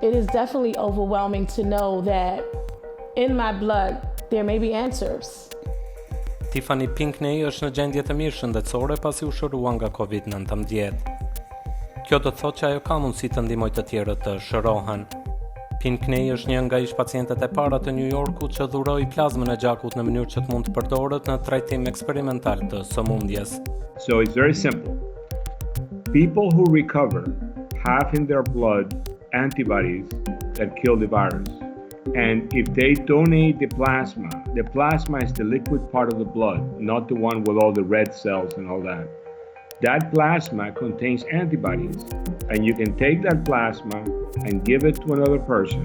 it is definitely overwhelming to know that in my blood there may be answers. Tiffany Pinkney është në gjendje të mirë shëndetësore pasi u shërua nga COVID-19. Kjo do të thotë që ajo ka mundësi të ndihmojë të tjerët të shërohen. Pinkney është një nga ish pacientët e para të New Yorkut që dhuroi plazmën e gjakut në mënyrë që të mund të përdoret në trajtim eksperimental të sëmundjes. So it's very simple. People who recover have in their blood antibodies that kill the virus. And if they donate the plasma is the liquid part of the blood, not the one with all the red cells and all that. That plasma contains antibodies, and you can take that plasma and give it to another person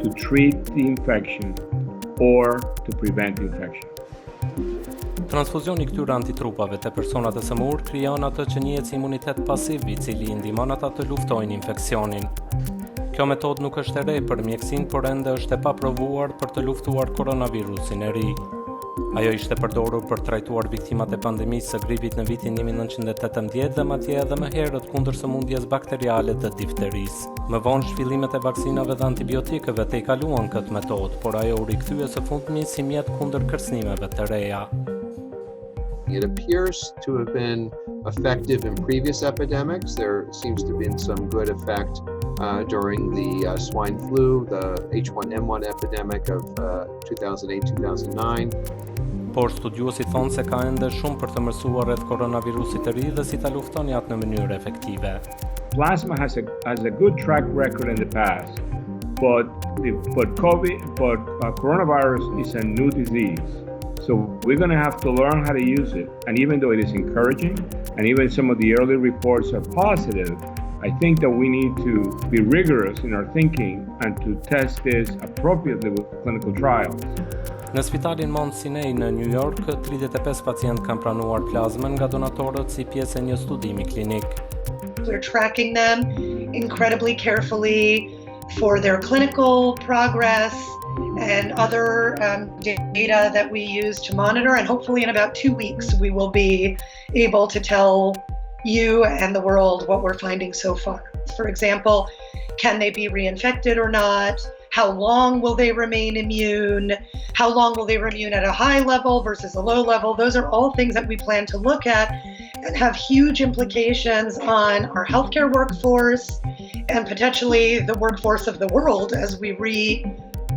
to treat the infection or to prevent infection. Transfuzioni këtyre antitrupave te personat e sëmurë krijon atë që njihet si imunitet pasiv, I cili I ndihmon ata të luftojnë infeksionin. Kjo metodë nuk është e re për mjekësinë, por ende është e paprovuar për të luftuar koronavirusin e ri. Ajo ishte përdorur për trajtuar viktimat e pandemisë së gripit në vitin 1918 dhe madje edhe më herët kundër sëmundjes bakteriale të difterisë. Më vonë zhvillimet e vaksinave dhe antibiotikëve tejkaluan këtë metodë, por ajo u rikthye së fundmi si mjet kundër kërcënimeve të reja. It appears to have been effective in previous epidemics. There seems to have been some good effect during the swine flu, the H1N1 epidemic of 2008-2009. Por studiuesit thonë se ka ende shumë për të mësuar rreth koronavirusit të ri dhe si ta lufton atë në mënyrë efektive. Plasma has a good track record in the past, but coronavirus is a new disease. So we're going to have to learn how to use it. And even though it is encouraging, and even some of the early reports are positive, I think that we need to be rigorous in our thinking and to test this appropriately with clinical trials. Në spitalin Mount Sinai në New York, 35 pacientë kanë pranuar plazmën nga donatorët si pjesë e një studimi klinik. We're tracking them incredibly carefully for their clinical progress and other data that we use to monitor, and hopefully in about 2 weeks we will be able to tell you and the world what we're finding so far. For example, can they be reinfected or not? How long will they remain immune? How long will they remain at a high level versus a low level? Those are all things that we plan to look at and have huge implications on our healthcare workforce and potentially the workforce of the world as we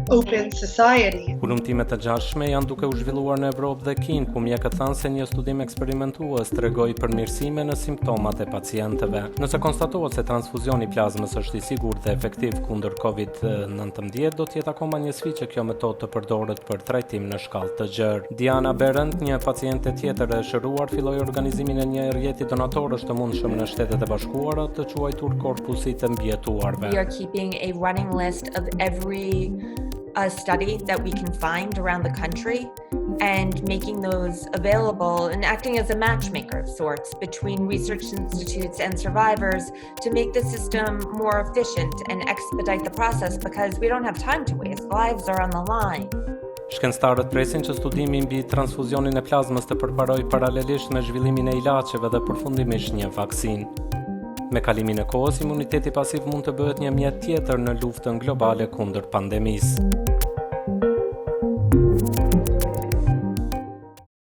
open society. Hulumtimet e gjashme janë duke u zhvilluar në Evropë dhe Kinë, ku mjekët thanë se një studim eksperimentues tregoi përmirësime në simptomat e pacientëve. Nëse konstatohet se transfuzioni plazmës është I sigurt dhe efektiv kundër COVID-19, do të jetë akoma një sfidë që kjo metodë të përdoret për trajtim në shkallë të gjerë. Diana Berend, një paciente tjetër e shëruar, filloi organizimin e një rjeti donatorësh të mundshëm në Shtetet e Bashkuara të quajtur korpusi të mbjetuarve. We are keeping a running list of every study that we can find around the country and making those available and acting as a matchmaker of sorts between research institutes and survivors to make the system more efficient and expedite the process because we don't have time to waste. Lives are on the line. Shkencëtarët presin që studimi mbi transfuzionin e plazmës të përparojë paralelisht me zhvillimin e ilaçeve dhe përfundimisht një vaksinë. Me kalimin e kohës, imuniteti pasiv mund të bëhet një mjet tjetër në luftën globale kundër pandemisë.